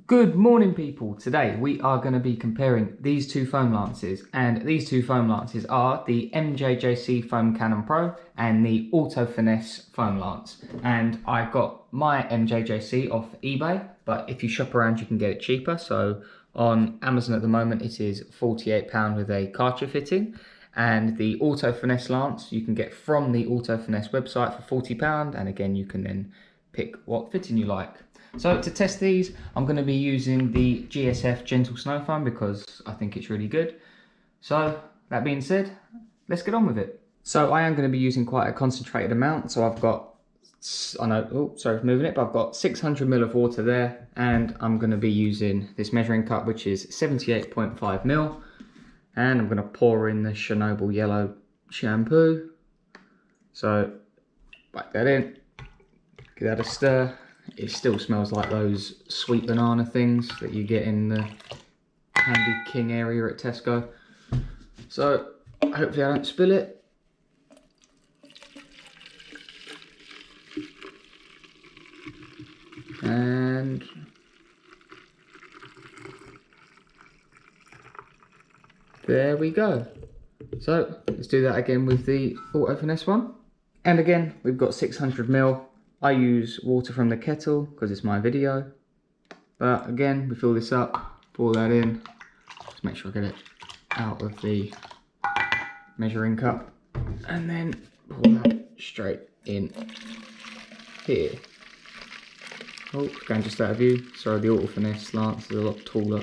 Good morning, people. Today we are going to be comparing these two foam lances, and these two foam lances are the MJJC Foam Canon Pro and the Auto Finesse Foam Lance. And I got my MJJC off eBay, but if you shop around you can get it cheaper. So on Amazon at the moment it is £48 with a cartridge fitting, and the Auto Finesse Lance you can get from the Auto Finesse website for £40, and again you can then pick what fitting you like. So to test these, I'm going to be using the GSF Gentle Snow Foam because I think it's really good. So that being said, let's get on with it. So I am going to be using quite a concentrated amount. So I've got, I know, oh sorry for moving it, but I've got 600 ml of water there, and I'm going to be using this measuring cup, which is 78.5 ml, and I'm going to pour in the Chernobyl yellow shampoo. So whack that in, give that a stir. It still smells like those sweet banana things that you get in the Candy King area at Tesco. So hopefully I don't spill it. And there we go. So let's do that again with the Auto Finesse one. And again, we've got 600 ml. I use water from the kettle because it's my video. But again, we fill this up, pour that in. Just make sure I get it out of the measuring cup. And then pour that straight in here. Oh, it's going just out of view. Sorry, the Auto Finesse Lance is a lot taller.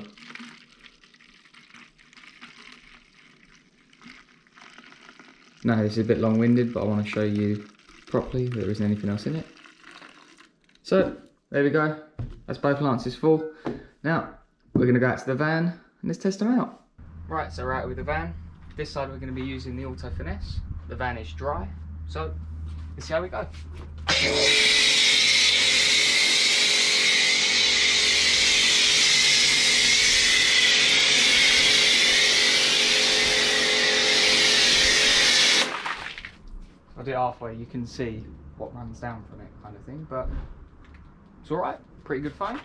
No, this is a bit long-winded, but I want to show you properly that there isn't anything else in it. So there we go, that's both lances full. Now we're going to go out to the van and let's test them out. Right, so we're out with the van. This side we're going to be using the Auto Finesse. The van is dry, so let's see how we go. I do it halfway, you can see what runs down from it kind of thing, but it's alright, pretty good foam.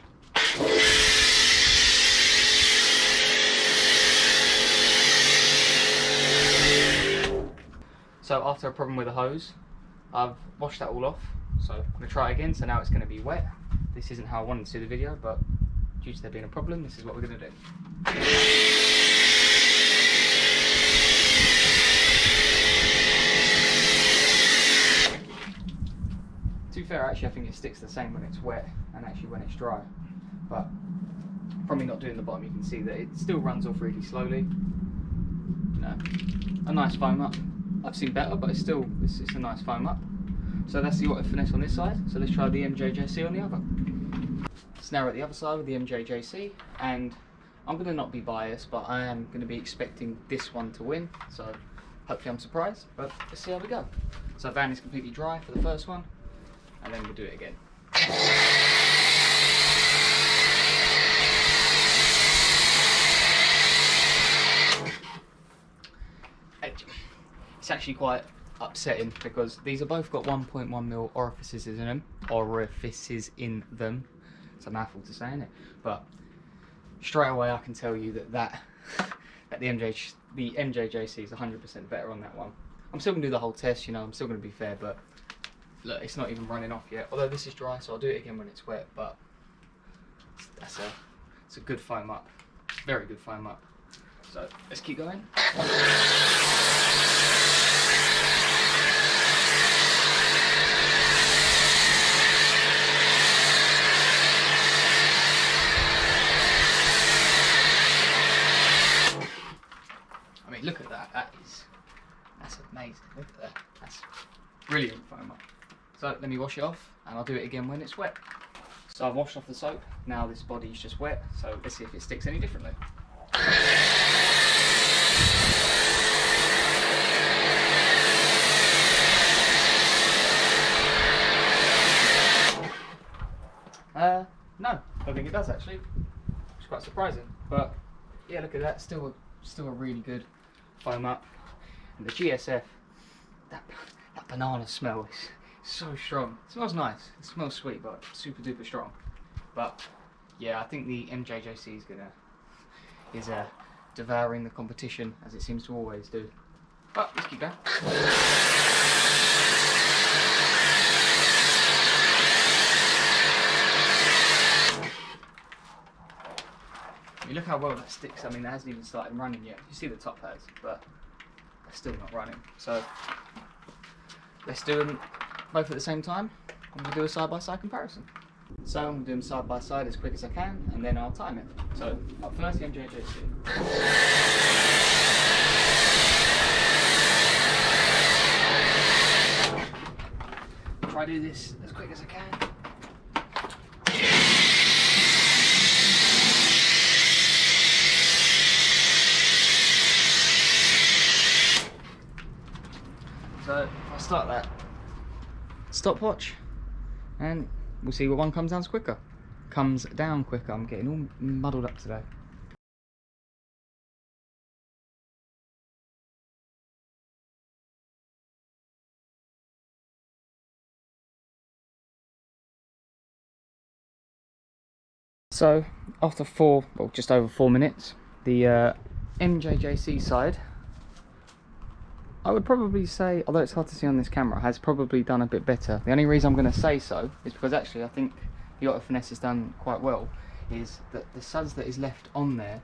So after a problem with the hose, I've washed that all off, so I'm going to try it again. So now it's going to be wet. This isn't how I wanted to do the video, but due to there being a problem, this is what we're going to do. To be fair, actually I think it sticks the same when it's wet and actually when it's dry, but probably not doing the bottom. You can see that it still runs off really slowly. You know, a nice foam up. I've seen better, but it's a nice foam up. So that's the Auto Finesse on this side. So let's try the MJJC on the other. So now we're at the other side with the MJJC, and I'm going to not be biased, but I am going to be expecting this one to win. So hopefully I'm surprised, but let's see how we go. So van is completely dry for the first one, and then we'll do it again. It's actually quite upsetting because these are both got 1.1mm orifices in them. It's a mouthful to say, isn't it? But straight away I can tell you that the MJJC is 100% better on that one. I'm still going to do the whole test, you know, I'm still going to be fair, but look, it's not even running off yet. Although this is dry, so I'll do it again when it's wet, but it's a good foam up. Very good foam up. So let's keep going. I mean, look at that. That's amazing. Look at that. That's brilliant foam up. So let me wash it off, and I'll do it again when it's wet. So I've washed off the soap. Now this body's just wet. So let's see if it sticks any differently. No, I don't think it does actually. It's quite surprising, but yeah, look at that. Still a really good foam up. And the GSF, that banana smell is so strong. It smells nice. It smells sweet, but super duper strong. But yeah, I think the MJJC is devouring the competition, as it seems to always do. But let's keep going. You look how well that sticks. I mean, that hasn't even started running yet. You see the top has, but they're still not running. So let's do them both at the same time, and we'll do a side-by-side comparison. So I'm going to do them side by side as quick as I can, and then I'll time it. So up first, the MJJC. Try to do this as quick as I can. So I'll start that stopwatch, and we'll see what one comes down quicker. I'm getting all muddled up today. So after just over 4 minutes, the MJJC side, I would probably say, although it's hard to see on this camera, has probably done a bit better. The only reason I'm going to say so is because actually I think the Auto Finesse has done quite well, is that the suds that is left on there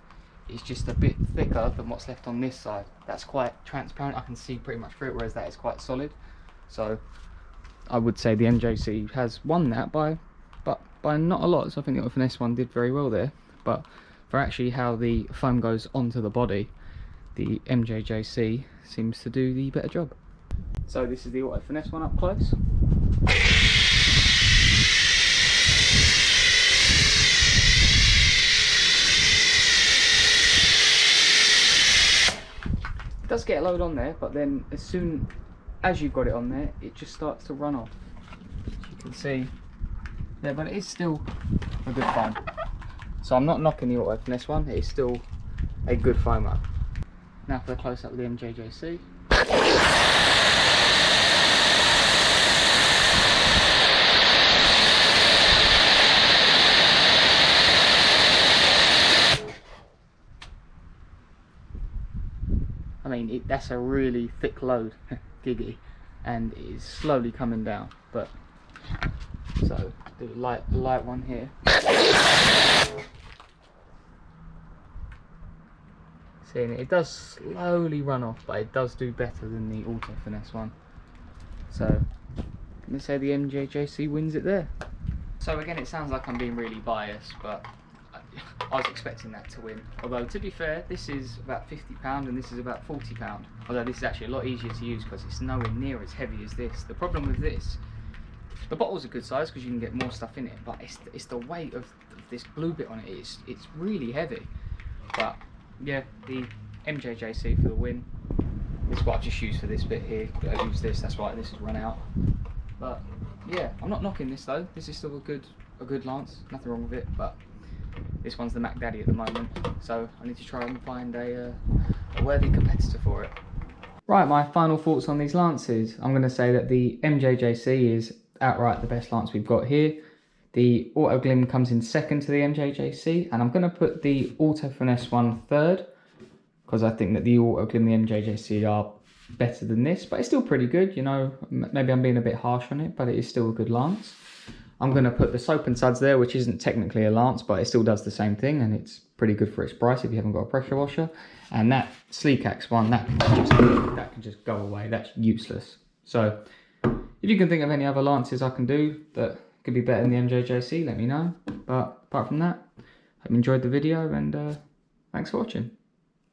is just a bit thicker than what's left on this side. That's quite transparent, I can see pretty much through it, whereas that is quite solid. So I would say the MJC has won that by not a lot. So I think the Auto Finesse one did very well there, but for actually how the foam goes onto the body, the MJJC seems to do the better job. So this is the Auto Finesse one up close. It does get a load on there, but then as soon as you've got it on there, it just starts to run off. As you can see there, but it is still a good foam. So I'm not knocking the Auto Finesse one, it is still a good foamer. Now for the close up of the MJJC. I mean, that's a really thick load, giggy, and it is slowly coming down. But so do the light one here. Seeing it does slowly run off, but it does do better than the Auto Finesse one. So I'm gonna say the MJJC wins it there. So again, it sounds like I'm being really biased, but I was expecting that to win. Although to be fair, this is about £50 and this is about £40. Although this is actually a lot easier to use because it's nowhere near as heavy as this. The problem with this, the bottle's a good size because you can get more stuff in it, but it's the weight of this blue bit on it. It's really heavy. But yeah, the MJJC for the win. This is what I've just used for this bit here. I use this, that's why this has run out. But yeah, I'm not knocking this though. This is still a good lance, nothing wrong with it. But this one's the Mac Daddy at the moment, so I need to try and find a worthy competitor for it. Right, my final thoughts on these lances. I'm going to say that the MJJC is outright the best lance we've got here. The Auto Glim comes in second to the MJJC, and I'm going to put the Auto Finesse one third, because I think that the Auto Glim and the MJJC are better than this, but it's still pretty good, you know. Maybe I'm being a bit harsh on it, but it is still a good lance. I'm going to put the Soap and Suds there, which isn't technically a lance, but it still does the same thing, and it's pretty good for its price if you haven't got a pressure washer. And that Sleek Axe one, that can just go away. That's useless. So if you can think of any other lances I can do that could be better than the MJJC, let me know. But apart from that, I hope you enjoyed the video, and thanks for watching.